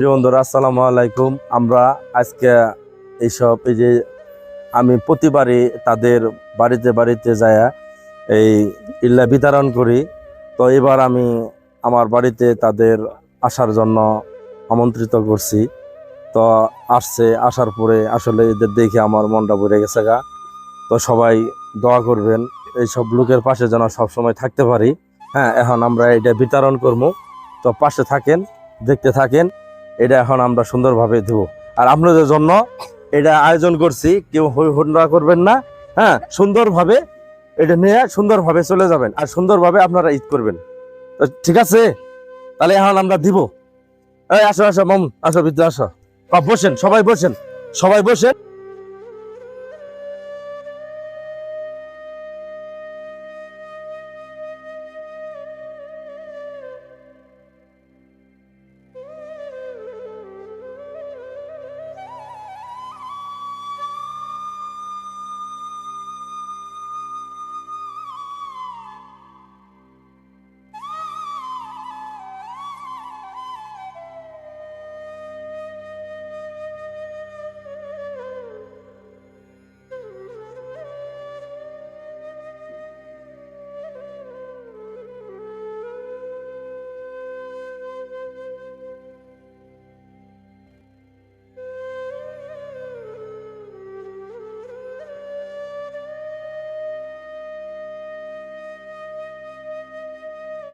প্রিয় বন্ধুরা, আসসালামু আলাইকুম। আমরা আজকে এইসব এই যে আমি প্রতিবারই তাদের বাড়িতে বাড়িতে যায় এই ইল্লা বিতরণ করি। তো এবার আমি আমার বাড়িতে তাদের আসার জন্য আমন্ত্রিত করছি। তো আসার পরে আসলে এদের দেখে আমার মনটা ভরে গেছে গা। তো সবাই দোয়া করবেন এইসব লোকের পাশে যেন সবসময় থাকতে পারি। হ্যাঁ, এখন আমরা এটা বিতরণ করবো, তো পাশে থাকেন, দেখতে থাকেন। এটা এখন আমরা সুন্দরভাবে দেব। আর আপনাদের জন্য এটা আয়োজন করছি, কেউ হন্ডা করবেন না। হ্যাঁ, সুন্দরভাবে এটা নিয়ে সুন্দরভাবে চলে যাবেন আর সুন্দরভাবে আপনারা ঈদ করবেন। তো ঠিক আছে, তাহলে এখন আমরা দিব। এই আসো আসো মামুন, আসো ভিতরে আসো, বসেন, সবাই বসেন, সবাই বসেন।